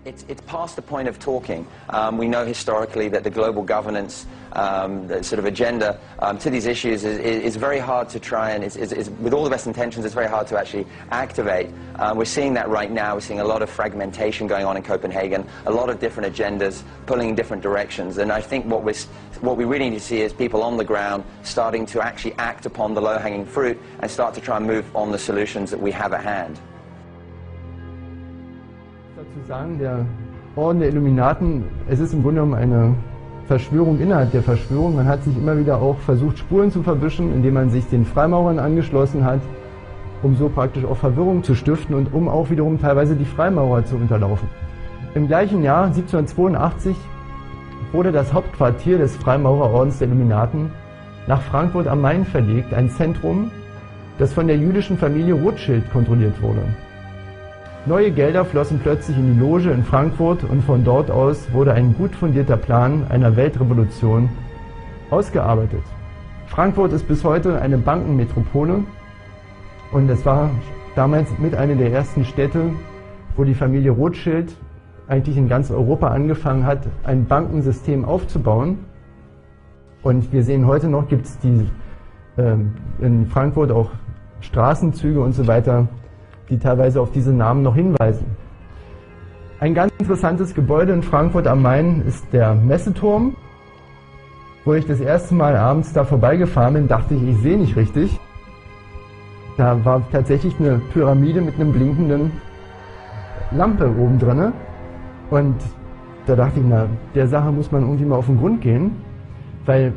It's past the point of talking. We know historically that the global governance the sort of agenda to these issues is very hard to try and, with all the best intentions, it's very hard to actually activate. We're seeing that right now. We're seeing a lot of fragmentation going on in Copenhagen, a lot of different agendas pulling in different directions. And I think what we really need to see is people on the ground starting to actually act upon the low-hanging fruit and start to try and move on the solutions that we have at hand. Dazu sagen, der Orden der Illuminaten, es ist im Grunde genommen eine Verschwörung innerhalb der Verschwörung. Man hat sich immer wieder auch versucht, Spuren zu verwischen, indem man sich den Freimaurern angeschlossen hat, um so praktisch auch Verwirrung zu stiften und um auch wiederum teilweise die Freimaurer zu unterlaufen. Im gleichen Jahr, 1782, wurde das Hauptquartier des Freimaurerordens der Illuminaten nach Frankfurt am Main verlegt, ein Zentrum, das von der jüdischen Familie Rothschild kontrolliert wurde. Neue Gelder flossen plötzlich in die Loge in Frankfurt und von dort aus wurde ein gut fundierter Plan einer Weltrevolution ausgearbeitet. Frankfurt ist bis heute eine Bankenmetropole und es war damals mit einer der ersten Städte, wo die Familie Rothschild eigentlich in ganz Europa angefangen hat, ein Bankensystem aufzubauen. Und wir sehen heute noch, gibt es in Frankfurt auch Straßenzüge und so weiter, die teilweise auf diese Namen noch hinweisen. Ein ganz interessantes Gebäude in Frankfurt am Main ist der Messeturm. Wo ich das erste Mal abends da vorbeigefahren bin, dachte ich, ich sehe nicht richtig. Da war tatsächlich eine Pyramide mit einem blinkenden Lampe oben drin. Und da dachte ich, na, der Sache muss man irgendwie mal auf den Grund gehen. Weil,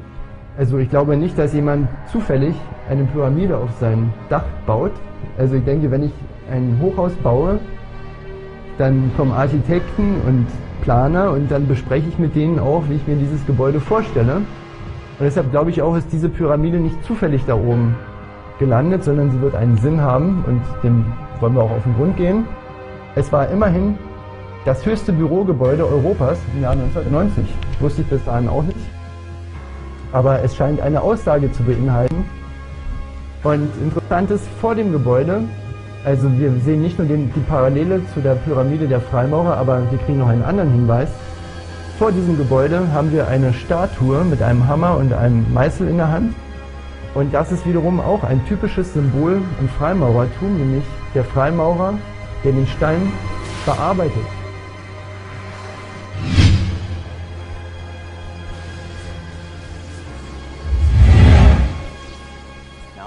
also ich glaube nicht, dass jemand zufällig eine Pyramide auf sein Dach baut. Also ich denke, wenn ich ein Hochhaus baue, dann kommen Architekten und Planer und dann bespreche ich mit denen auch, wie ich mir dieses Gebäude vorstelle. Und deshalb glaube ich auch, ist diese Pyramide nicht zufällig da oben gelandet, sondern sie wird einen Sinn haben und dem wollen wir auch auf den Grund gehen. Es war immerhin das höchste Bürogebäude Europas im Jahr 1990. Wusste ich bis dahin auch nicht. Aber es scheint eine Aussage zu beinhalten. Und interessant ist, vor dem Gebäude, also wir sehen nicht nur die Parallele zu der Pyramide der Freimaurer, aber wir kriegen noch einen anderen Hinweis. Vor diesem Gebäude haben wir eine Statue mit einem Hammer und einem Meißel in der Hand. Und das ist wiederum auch ein typisches Symbol im Freimaurertum, nämlich der Freimaurer, der den Stein bearbeitet.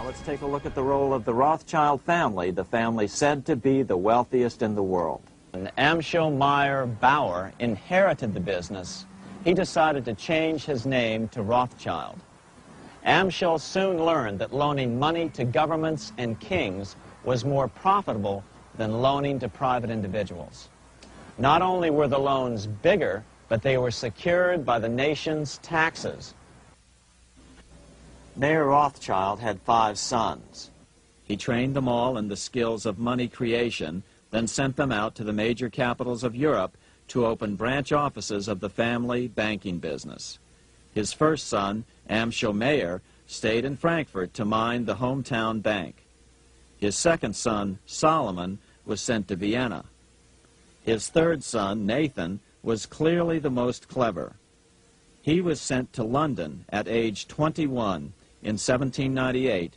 Let's take a look at the role of the Rothschild family, the family said to be the wealthiest in the world. When Amschel Meyer Bauer inherited the business, he decided to change his name to Rothschild. Amschel soon learned that loaning money to governments and kings was more profitable than loaning to private individuals. Not only were the loans bigger, but they were secured by the nation's taxes. Mayer Rothschild had 5 sons. He trained them all in the skills of money creation, then sent them out to the major capitals of Europe to open branch offices of the family banking business. His first son, Amschel Meyer, stayed in Frankfurt to mind the hometown bank. His second son, Solomon, was sent to Vienna. His third son, Nathan, was clearly the most clever. He was sent to London at age 21 in 1798,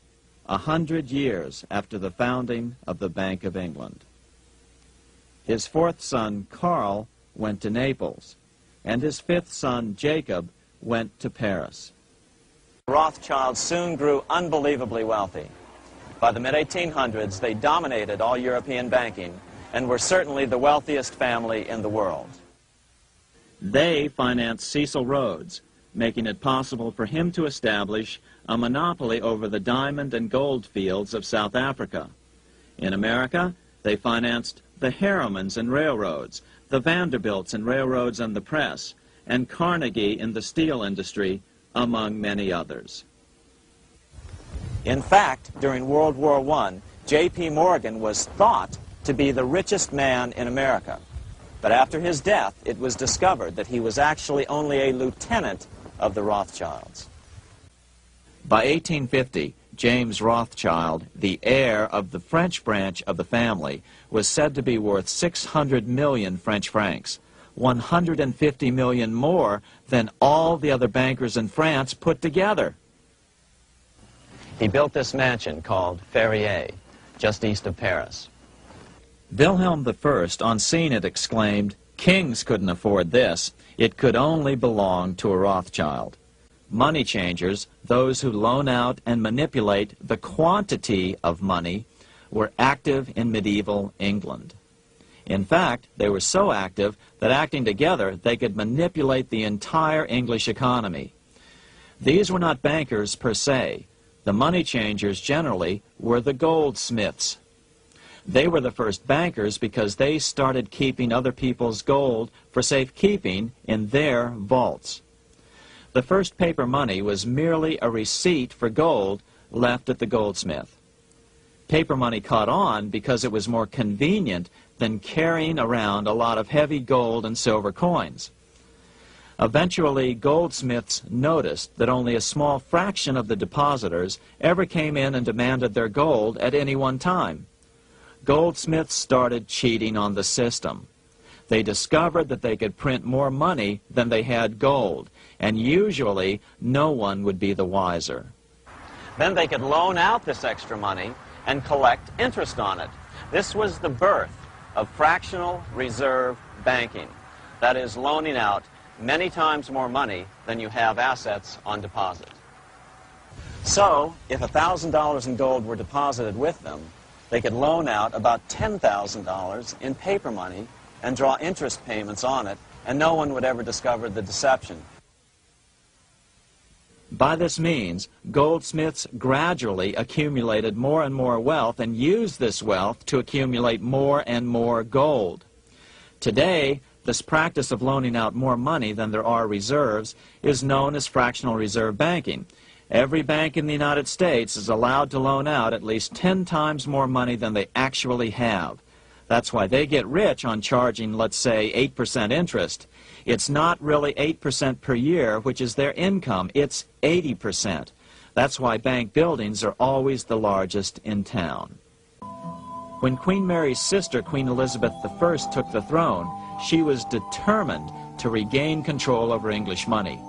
100 years after the founding of the Bank of England. His fourth son, Karl, went to Naples, and his fifth son, Jacob, went to Paris. The Rothschilds soon grew unbelievably wealthy. By the mid-1800s, they dominated all European banking and were certainly the wealthiest family in the world. They financed Cecil Rhodes, making it possible for him to establish a monopoly over the diamond and gold fields of South Africa. In America, they financed the Harrimans and railroads, the Vanderbilts and railroads and the press, and Carnegie in the steel industry, among many others. In fact, during World War I, J.P. Morgan was thought to be the richest man in America. But after his death, it was discovered that he was actually only a lieutenant of the Rothschilds. By 1850, James Rothschild, the heir of the French branch of the family, was said to be worth 600 million French francs, 150 million more than all the other bankers in France put together. He built this mansion called Ferrier, just east of Paris. Wilhelm I, on seeing it, exclaimed, "Kings couldn't afford this. It could only belong to a Rothschild." Money changers, those who loan out and manipulate the quantity of money, were active in medieval England. In fact, they were so active that acting together, they could manipulate the entire English economy. These were not bankers per se. The money changers generally were the goldsmiths. They were the first bankers because they started keeping other people's gold for safekeeping in their vaults. The first paper money was merely a receipt for gold left at the goldsmith. Paper money caught on because it was more convenient than carrying around a lot of heavy gold and silver coins. Eventually, goldsmiths noticed that only a small fraction of the depositors ever came in and demanded their gold at any one time. Goldsmiths started cheating on the system. They discovered that they could print more money than they had gold, and usually no one would be the wiser. Then they could loan out this extra money and collect interest on it. This was the birth of fractional reserve banking. That is, loaning out many times more money than you have assets on deposit. So, if $1,000 in gold were deposited with them, they could loan out about $10,000 in paper money and draw interest payments on it, and no one would ever discover the deception. By this means, goldsmiths gradually accumulated more and more wealth and used this wealth to accumulate more and more gold. Today, this practice of loaning out more money than there are reserves is known as fractional reserve banking. Every bank in the United States is allowed to loan out at least 10 times more money than they actually have. That's why they get rich on charging, let's say, 8% interest. It's not really 8% per year, which is their income. It's 80%. That's why bank buildings are always the largest in town. When Queen Mary's sister, Queen Elizabeth I, took the throne, she was determined to regain control over English money.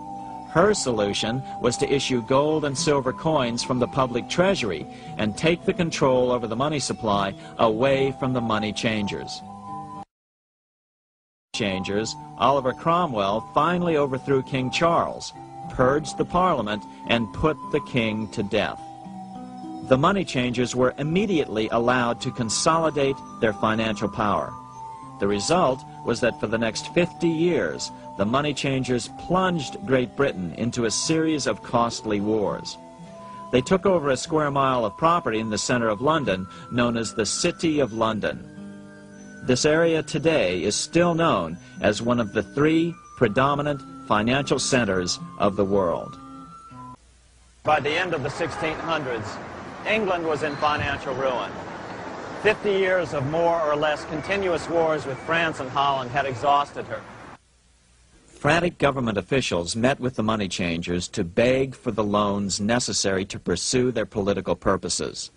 Her solution was to issue gold and silver coins from the public treasury and take the control over the money supply away from the money changers. Oliver Cromwell finally overthrew King Charles, purged the Parliament, and put the king to death. The money changers were immediately allowed to consolidate their financial power. The result was that for the next 50 years, the money changers plunged Great Britain into a series of costly wars. They took over a square mile of property in the center of London, known as the City of London. This area today is still known as one of the 3 predominant financial centers of the world. By the end of the 1600s, England was in financial ruin. 50 years of more or less continuous wars with France and Holland had exhausted her. Frantic government officials met with the money changers to beg for the loans necessary to pursue their political purposes.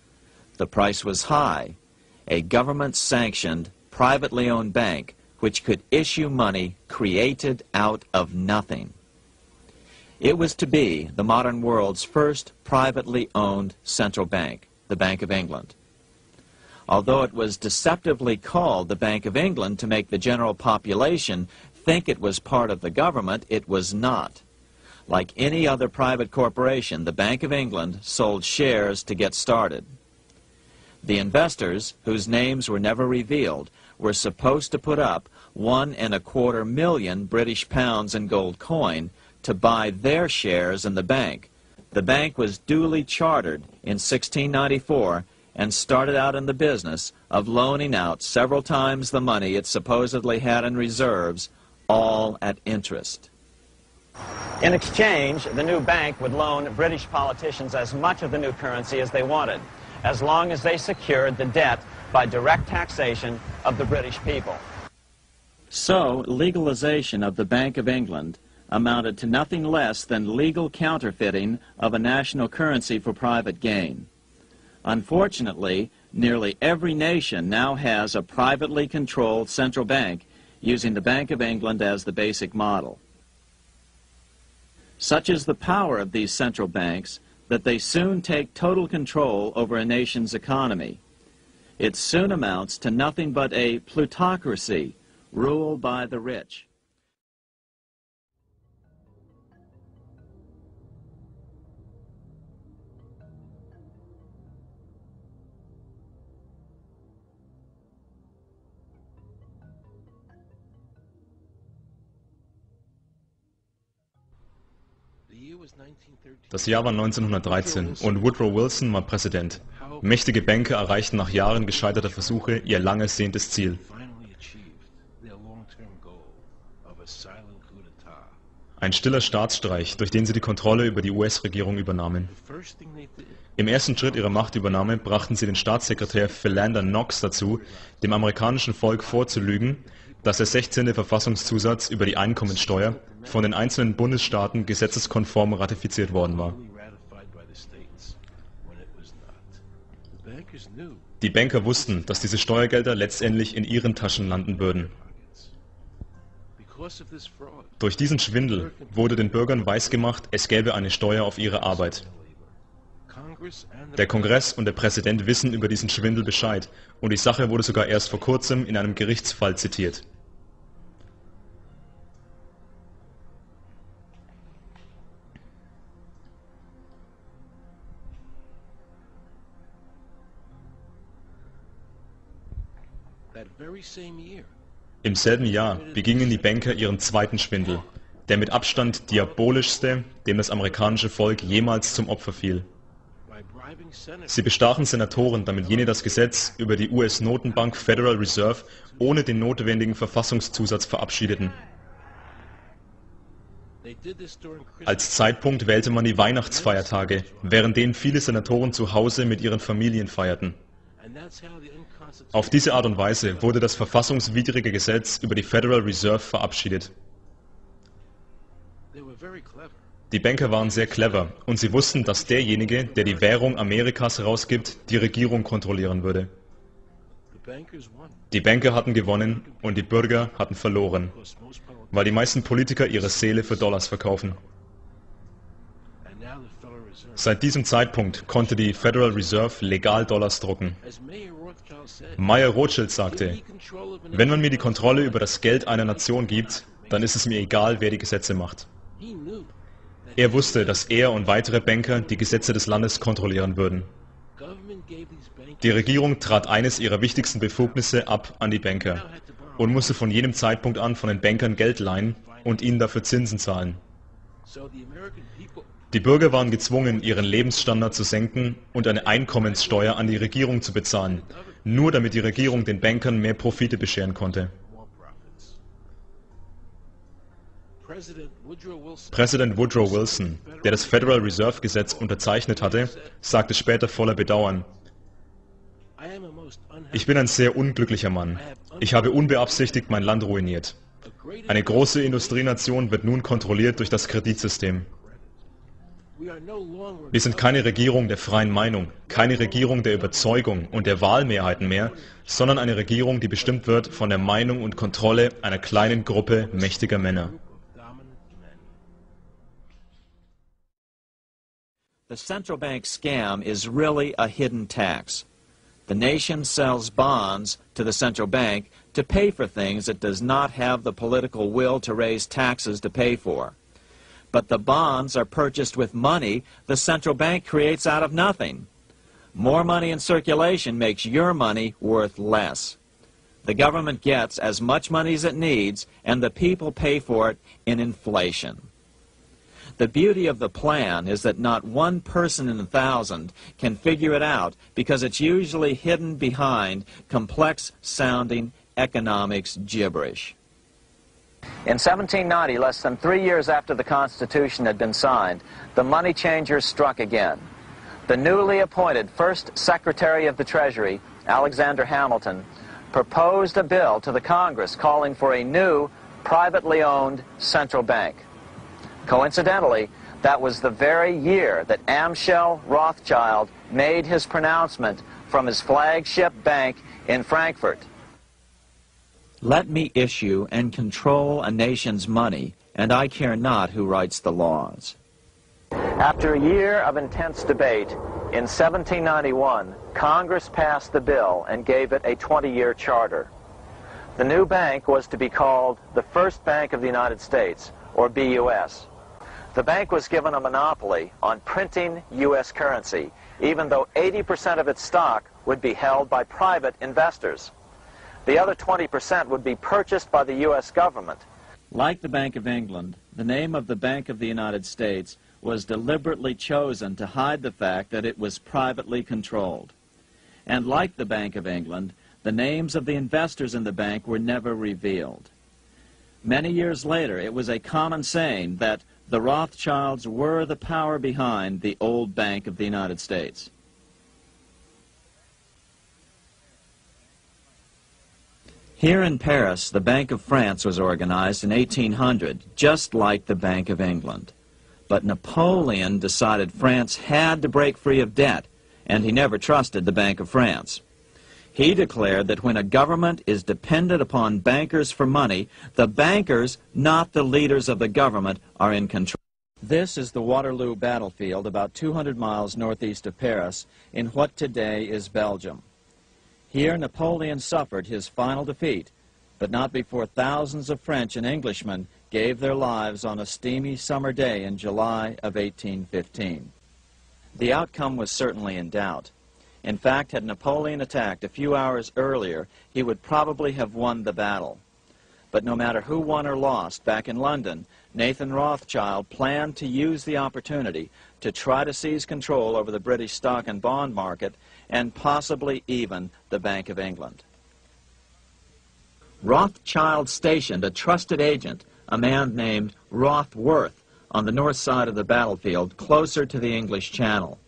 The price was high. A government-sanctioned, privately owned bank which could issue money created out of nothing. It was to be the modern world's first privately owned central bank, the Bank of England. Although it was deceptively called the Bank of England to make the general population think it was part of the government, it was not. Like any other private corporation, the Bank of England sold shares to get started. The investors, whose names were never revealed, were supposed to put up £1.25 million British pounds in gold coin to buy their shares in the bank. The bank was duly chartered in 1694 and started out in the business of loaning out several times the money it supposedly had in reserves, all at interest. In exchange, the new bank would loan British politicians as much of the new currency as they wanted, as long as they secured the debt by direct taxation of the British people. So, legalization of the Bank of England amounted to nothing less than legal counterfeiting of a national currency for private gain. Unfortunately, nearly every nation now has a privately controlled central bank using the Bank of England as the basic model. Such is the power of these central banks that they soon take total control over a nation's economy. It soon amounts to nothing but a plutocracy ruled by the rich. Das Jahr war 1913 und Woodrow Wilson war Präsident. Mächtige Banker erreichten nach Jahren gescheiterter Versuche ihr lang ersehntes Ziel. Ein stiller Staatsstreich, durch den sie die Kontrolle über die US-Regierung übernahmen. Im ersten Schritt ihrer Machtübernahme brachten sie den Staatssekretär Philander Knox dazu, dem amerikanischen Volk vorzulügen, dass der 16. Verfassungszusatz über die Einkommensteuer von den einzelnen Bundesstaaten gesetzeskonform ratifiziert worden war. Die Banker wussten, dass diese Steuergelder letztendlich in ihren Taschen landen würden. Durch diesen Schwindel wurde den Bürgern weisgemacht, es gäbe eine Steuer auf ihre Arbeit. Der Kongress und der Präsident wissen über diesen Schwindel Bescheid und die Sache wurde sogar erst vor kurzem in einem Gerichtsfall zitiert. Im selben Jahr begingen die Banker ihren zweiten Schwindel, der mit Abstand diabolischste, dem das amerikanische Volk jemals zum Opfer fiel. Sie bestachen Senatoren, damit jene das Gesetz über die US-Notenbank Federal Reserve ohne den notwendigen Verfassungszusatz verabschiedeten. Als Zeitpunkt wählte man die Weihnachtsfeiertage, während denen viele Senatoren zu Hause mit ihren Familien feierten. Auf diese Art und Weise wurde das verfassungswidrige Gesetz über die Federal Reserve verabschiedet. Die Banker waren sehr clever und sie wussten, dass derjenige, der die Währung Amerikas herausgibt, die Regierung kontrollieren würde. Die Banker hatten gewonnen und die Bürger hatten verloren, weil die meisten Politiker ihre Seele für Dollars verkaufen. Seit diesem Zeitpunkt konnte die Federal Reserve legal Dollars drucken. Meyer Rothschilds sagte, wenn man mir die Kontrolle über das Geld einer Nation gibt, dann ist es mir egal, wer die Gesetze macht. Er wusste, dass er und weitere Banker die Gesetze des Landes kontrollieren würden. Die Regierung trat eines ihrer wichtigsten Befugnisse ab an die Banker und musste von jenem Zeitpunkt an von den Bankern Geld leihen und ihnen dafür Zinsen zahlen. Die Bürger waren gezwungen, ihren Lebensstandard zu senken und eine Einkommenssteuer an die Regierung zu bezahlen, nur damit die Regierung den Bankern mehr Profite bescheren konnte. Präsident Woodrow Wilson, der das Federal Reserve Gesetz unterzeichnet hatte, sagte später voller Bedauern: Ich bin ein sehr unglücklicher Mann. Ich habe unbeabsichtigt mein Land ruiniert. Eine große Industrienation wird nun kontrolliert durch das Kreditsystem. Wir sind keine Regierung der freien Meinung, keine Regierung der Überzeugung und der Wahlmehrheiten mehr, sondern eine Regierung, die bestimmt wird von der Meinung und Kontrolle einer kleinen Gruppe mächtiger Männer. The central bank scam is really a hidden tax. The nation sells bonds to the central bank to pay for things it does not have the political will to raise taxes to pay for. But the bonds are purchased with money the central bank creates out of nothing. More money in circulation makes your money worth less. The government gets as much money as it needs, and the people pay for it in inflation. The beauty of the plan is that not one person in 1,000 can figure it out because it's usually hidden behind complex-sounding economics gibberish. In 1790, less than 3 years after the Constitution had been signed, the money changers struck again. The newly appointed first Secretary of the Treasury, Alexander Hamilton, proposed a bill to the Congress calling for a new, privately owned central bank. Coincidentally, that was the very year that Amschel Rothschild made his pronouncement from his flagship bank in Frankfurt. Let me issue and control a nation's money, and I care not who writes the laws. After a year of intense debate, in 1791, Congress passed the bill and gave it a 20-year charter. The new bank was to be called the First Bank of the United States, or BUS. The bank was given a monopoly on printing U.S. currency, even though 80% of its stock would be held by private investors. The other 20% would be purchased by the U.S. government. Like the Bank of England, the name of the Bank of the United States was deliberately chosen to hide the fact that it was privately controlled. And like the Bank of England, the names of the investors in the bank were never revealed. Many years later, it was a common saying that the Rothschilds were the power behind the old Bank of the United States. Here in Paris, the Bank of France was organized in 1800, just like the Bank of England. But Napoleon decided France had to break free of debt, and he never trusted the Bank of France. He declared that when a government is dependent upon bankers for money, the bankers, not the leaders of the government, are in control. This is the Waterloo battlefield about 200 miles northeast of Paris in what today is Belgium. Here Napoleon suffered his final defeat, but not before thousands of French and Englishmen gave their lives on a steamy summer day in July of 1815. The outcome was certainly in doubt. In fact, had Napoleon attacked a few hours earlier, he would probably have won the battle. But no matter who won or lost, back in London, Nathan Rothschild planned to use the opportunity to try to seize control over the British stock and bond market and possibly even the Bank of England. Rothschild stationed a trusted agent, a man named Rothworth, on the north side of the battlefield, closer to the English Channel.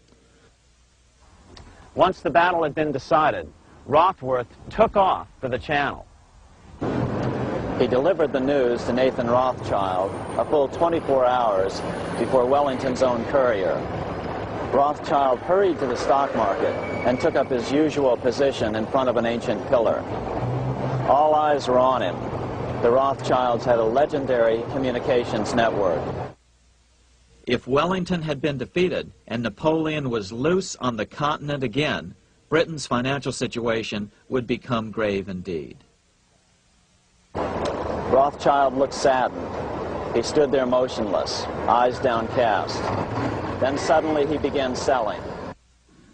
Once the battle had been decided, Rothworth took off for the Channel. He delivered the news to Nathan Rothschild a full 24 hours before Wellington's own courier. Rothschild hurried to the stock market and took up his usual position in front of an ancient pillar. All eyes were on him. The Rothschilds had a legendary communications network. If Wellington had been defeated and Napoleon was loose on the continent again, Britain's financial situation would become grave indeed. Rothschild looked saddened. He stood there motionless, eyes downcast. Then suddenly he began selling.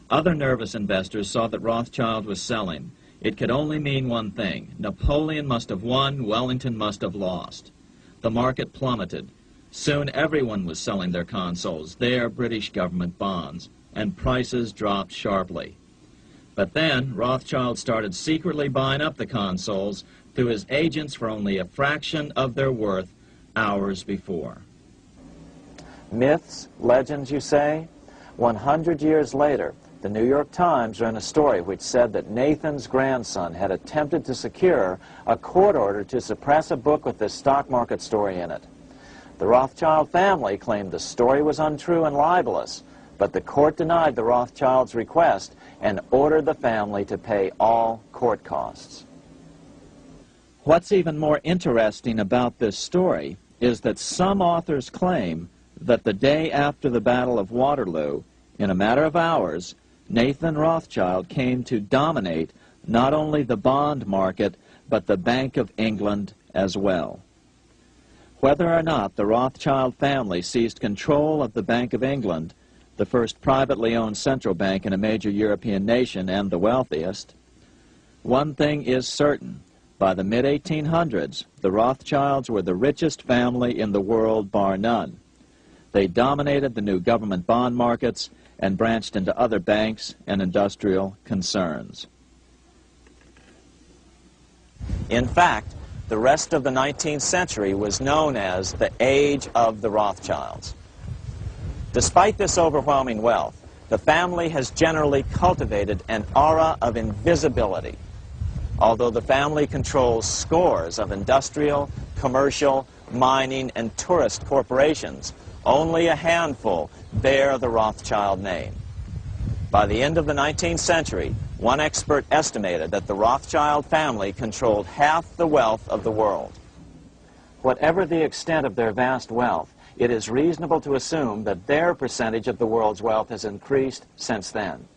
Other nervous investors saw that Rothschild was selling. It could only mean one thing. Napoleon must have won, Wellington must have lost. The market plummeted. Soon everyone was selling their consols, their British government bonds, and prices dropped sharply. But then Rothschild started secretly buying up the consols through his agents for only a fraction of their worth hours before. Myths, legends, you say? 100 years later, the New York Times ran a story which said that Nathan's grandson had attempted to secure a court order to suppress a book with this stock market story in it. The Rothschild family claimed the story was untrue and libelous, but the court denied the Rothschilds' request and ordered the family to pay all court costs. What's even more interesting about this story is that some authors claim that the day after the Battle of Waterloo, in a matter of hours, Nathan Rothschild came to dominate not only the bond market, but the Bank of England as well. Whether or not the Rothschild family seized control of the Bank of England, the first privately owned central bank in a major European nation and the wealthiest, one thing is certain. By the mid-1800s, the Rothschilds were the richest family in the world, bar none. They dominated the new government bond markets and branched into other banks and industrial concerns. In fact, the rest of the 19th century was known as the Age of the Rothschilds. Despite this overwhelming wealth, the family has generally cultivated an aura of invisibility. Although the family controls scores of industrial, commercial, mining, and tourist corporations. Only a handful bear the Rothschild name. By the end of the 19th century, one expert estimated that the Rothschild family controlled half the wealth of the world. Whatever the extent of their vast wealth, it is reasonable to assume that their percentage of the world's wealth has increased since then.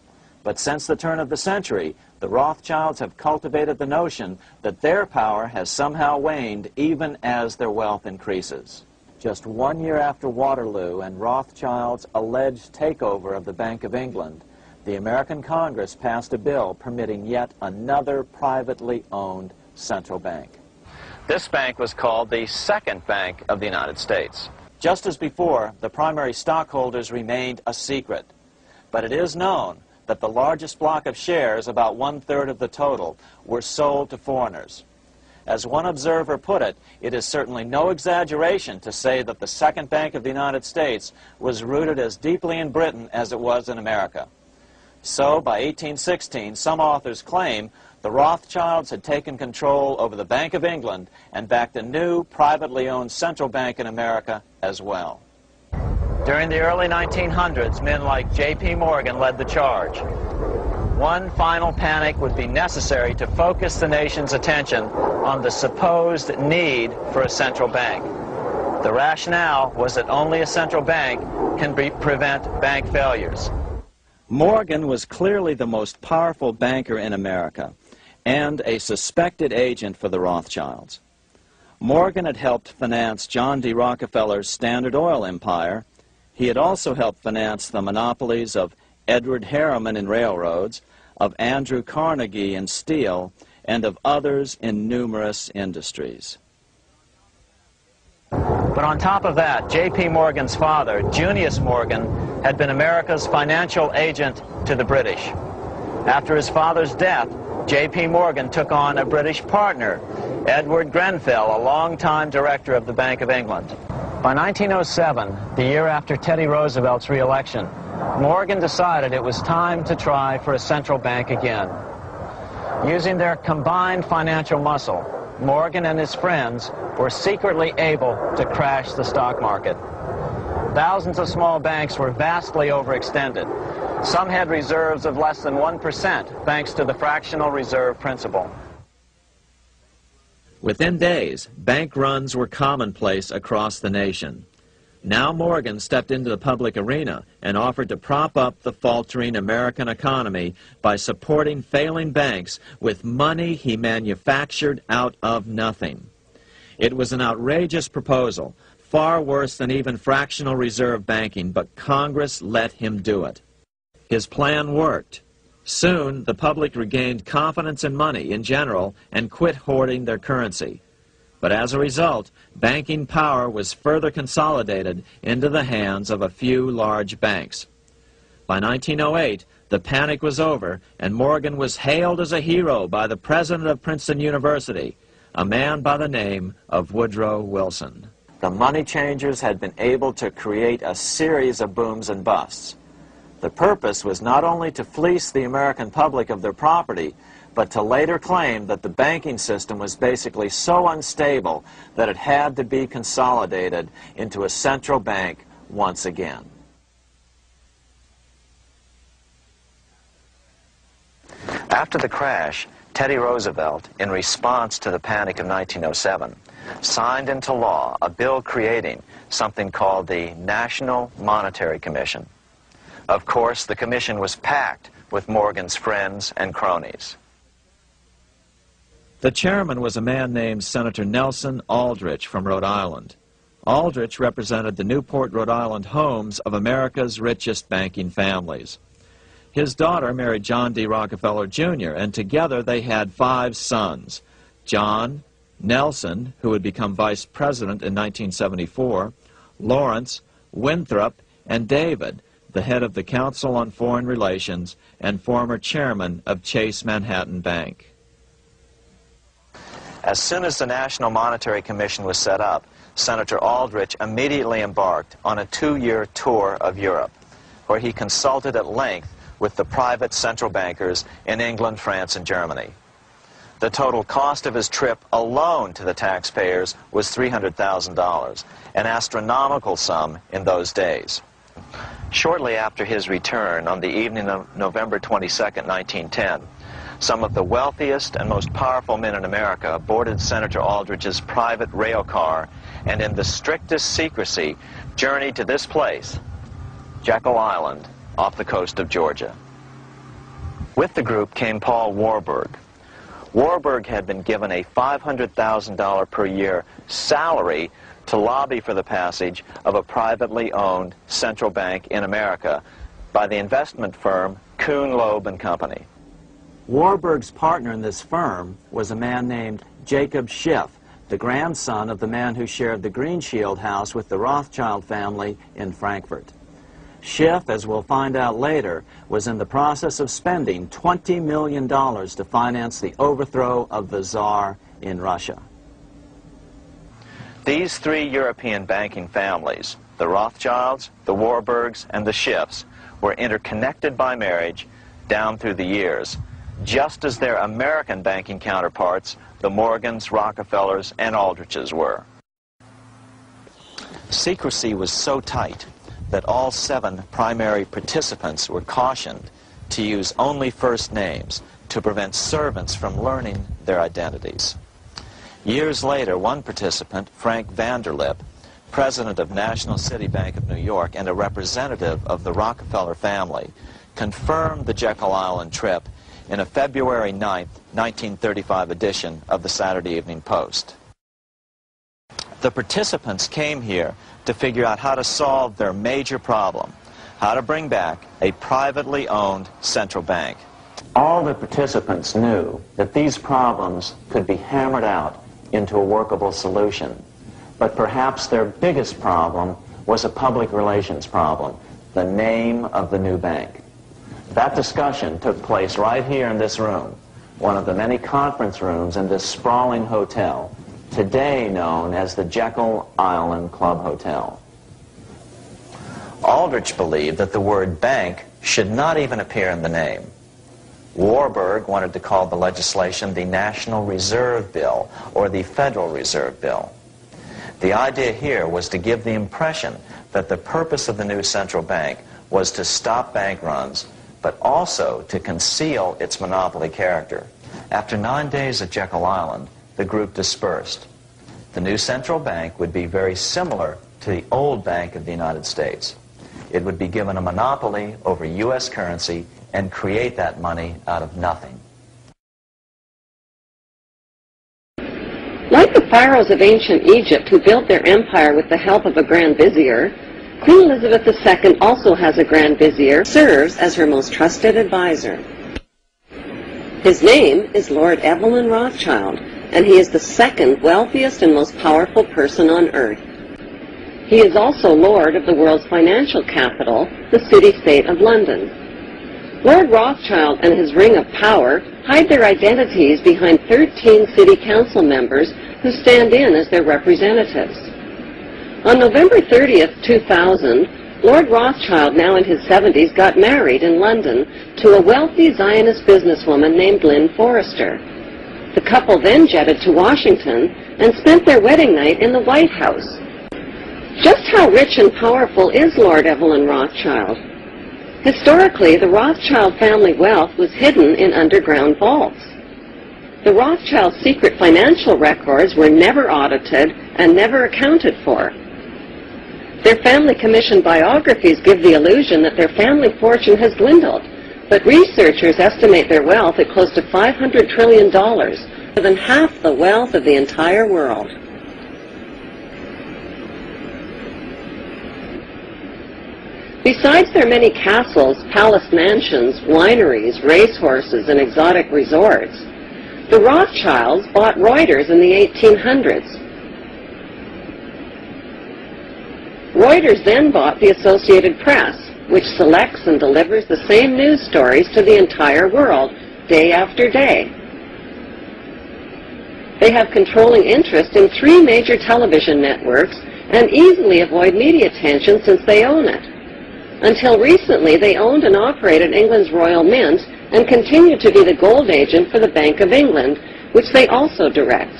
But since the turn of the century, the Rothschilds have cultivated the notion that their power has somehow waned even as their wealth increases. Just 1 year after Waterloo and Rothschild's alleged takeover of the Bank of England, the American Congress passed a bill permitting yet another privately owned central bank. This bank was called the Second Bank of the United States. Just as before, the primary stockholders remained a secret. But it is known that the largest block of shares, about 1/3 of the total, were sold to foreigners. As one observer put it, it is certainly no exaggeration to say that the Second Bank of the United States was rooted as deeply in Britain as it was in America. So, by 1816, some authors claim the Rothschilds had taken control over the Bank of England and backed a new, privately owned central bank in America as well. During the early 1900s, men like J.P. Morgan led the charge. One final panic would be necessary to focus the nation's attention on the supposed need for a central bank. The rationale was that only a central bank can prevent bank failures. Morgan was clearly the most powerful banker in America and a suspected agent for the Rothschilds. Morgan had helped finance John D. Rockefeller's Standard Oil empire. He had also helped finance the monopolies of Edward Harriman in railroads, of Andrew Carnegie in steel, and of others in numerous industries. But on top of that, J.P. Morgan's father, Junius Morgan, had been America's financial agent to the British. After his father's death, J.P. Morgan took on a British partner, Edward Grenfell, a longtime director of the Bank of England. By 1907, the year after Teddy Roosevelt's re-election, Morgan decided it was time to try for a central bank again. Using their combined financial muscle, Morgan and his friends were secretly able to crash the stock market. Thousands of small banks were vastly overextended. Some had reserves of less than 1% thanks to the fractional reserve principle. Within days, bank runs were commonplace across the nation. Now Morgan stepped into the public arena and offered to prop up the faltering American economy by supporting failing banks with money he manufactured out of nothing. It was an outrageous proposal, far worse than even fractional reserve banking, but Congress let him do it. His plan worked. Soon, the public regained confidence in money in general and quit hoarding their currency. But as a result, banking power was further consolidated into the hands of a few large banks. By 1908, the panic was over, and Morgan was hailed as a hero by the president of Princeton University, a man by the name of Woodrow Wilson. The money changers had been able to create a series of booms and busts. The purpose was not only to fleece the American public of their property, but to later claim that the banking system was basically so unstable that it had to be consolidated into a central bank once again. After the crash, Teddy Roosevelt, in response to the panic of 1907, signed into law a bill creating something called the National Monetary Commission. Of course, the commission was packed with Morgan's friends and cronies. The chairman was a man named Senator Nelson Aldrich from Rhode Island. Aldrich represented the Newport, Rhode Island homes of America's richest banking families. His daughter married John D. Rockefeller, Jr., and together they had 5 sons: John, Nelson, who would become vice president in 1974, Lawrence, Winthrop, and David, the head of the Council on Foreign Relations and former chairman of Chase Manhattan Bank. As soon as the National Monetary Commission was set up, Senator Aldrich immediately embarked on a 2-year tour of Europe, where he consulted at length with the private central bankers in England, France, and Germany. The total cost of his trip alone to the taxpayers was $300,000, an astronomical sum in those days. Shortly after his return, on the evening of November 22, 1910, some of the wealthiest and most powerful men in America boarded Senator Aldrich's private rail car and in the strictest secrecy journeyed to this place, Jekyll Island, off the coast of Georgia. With the group came Paul Warburg. Warburg had been given a $500,000 per year salary to lobby for the passage of a privately owned central bank in America by the investment firm Kuhn, Loeb and Company. Warburg's partner in this firm was a man named Jacob Schiff, the grandson of the man who shared the Green Shield house with the Rothschild family in Frankfurt. Schiff, as we'll find out later, was in the process of spending $20 million to finance the overthrow of the Tsar in Russia. These three European banking families, the Rothschilds, the Warburgs, and the Schiffs, were interconnected by marriage down through the years, just as their American banking counterparts, the Morgans, Rockefellers, and Aldriches were. Secrecy was so tight that all 7 primary participants were cautioned to use only first names to prevent servants from learning their identities. Years later, one participant, Frank Vanderlip, president of National City Bank of New York and a representative of the Rockefeller family, confirmed the Jekyll Island trip in a February 9, 1935 edition of the Saturday Evening Post. The participants came here to figure out how to solve their major problem, how to bring back a privately owned central bank. All the participants knew that these problems could be hammered out into a workable solution. But perhaps their biggest problem was a public relations problem, the name of the new bank. That discussion took place right here in this room, one of the many conference rooms in this sprawling hotel, today known as the Jekyll Island Club Hotel. Aldrich believed that the word bank should not even appear in the name. Warburg wanted to call the legislation the National Reserve Bill or the Federal Reserve Bill. The idea here was to give the impression that the purpose of the new central bank was to stop bank runs, but also to conceal its monopoly character. After 9 days at Jekyll Island, the group dispersed. The new central bank would be very similar to the old Bank of the United States. It would be given a monopoly over U.S. currency and create that money out of nothing. Like the pharaohs of ancient Egypt who built their empire with the help of a grand vizier, Queen Elizabeth II also has a grand vizier, serves as her most trusted advisor. His name is Lord Evelyn Rothschild, and he is the second wealthiest and most powerful person on earth. He is also Lord of the world's financial capital, the city-state of London. Lord Rothschild and his ring of power hide their identities behind 13 city council members who stand in as their representatives. On November 30th, 2000, Lord Rothschild, now in his 70s, got married in London to a wealthy Zionist businesswoman named Lynn Forrester. The couple then jetted to Washington and spent their wedding night in the White House. Just how rich and powerful is Lord Evelyn Rothschild? Historically, the Rothschild family wealth was hidden in underground vaults. The Rothschild secret financial records were never audited and never accounted for. Their family commissioned biographies give the illusion that their family fortune has dwindled, but researchers estimate their wealth at close to $500 trillion, more than half the wealth of the entire world. Besides their many castles, palace mansions, wineries, racehorses, and exotic resorts, the Rothschilds bought Reuters in the 1800s. Reuters then bought the Associated Press, which selects and delivers the same news stories to the entire world, day after day. They have controlling interest in 3 major television networks and easily avoid media attention since they own it. Until recently, they owned and operated England's Royal Mint and continued to be the gold agent for the Bank of England, which they also direct.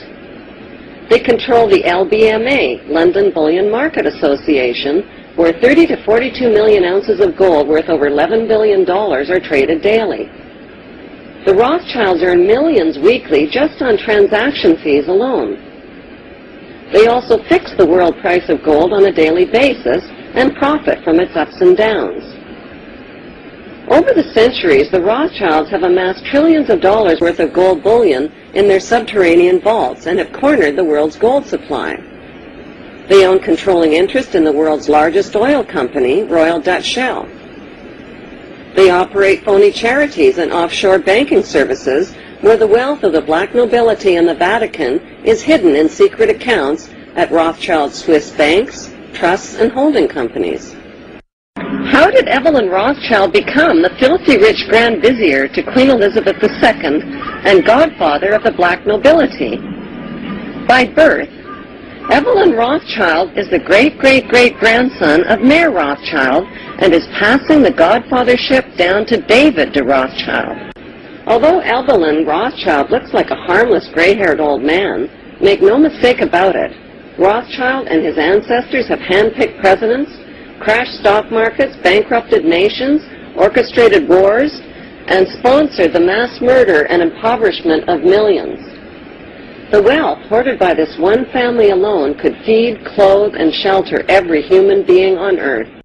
They control the LBMA, London Bullion Market Association, where 30 to 42 million ounces of gold worth over $11 billion are traded daily. The Rothschilds earn millions weekly just on transaction fees alone. They also fix the world price of gold on a daily basis and profit from its ups and downs. Over the centuries, the Rothschilds have amassed trillions of dollars worth of gold bullion in their subterranean vaults and have cornered the world's gold supply. They own controlling interest in the world's largest oil company, Royal Dutch Shell. They operate phony charities and offshore banking services where the wealth of the black nobility and the Vatican is hidden in secret accounts at Rothschild Swiss banks, trusts, and holding companies. How did Evelyn Rothschild become the filthy rich Grand Vizier to Queen Elizabeth II and godfather of the black nobility? By birth, Evelyn Rothschild is the great-great-great-grandson of Mayer Rothschild and is passing the godfathership down to David de Rothschild. Although Evelyn Rothschild looks like a harmless gray-haired old man, make no mistake about it, Rothschild and his ancestors have handpicked presidents, crashed stock markets, bankrupted nations, orchestrated wars, and sponsored the mass murder and impoverishment of millions. The wealth hoarded by this one family alone could feed, clothe, and shelter every human being on earth.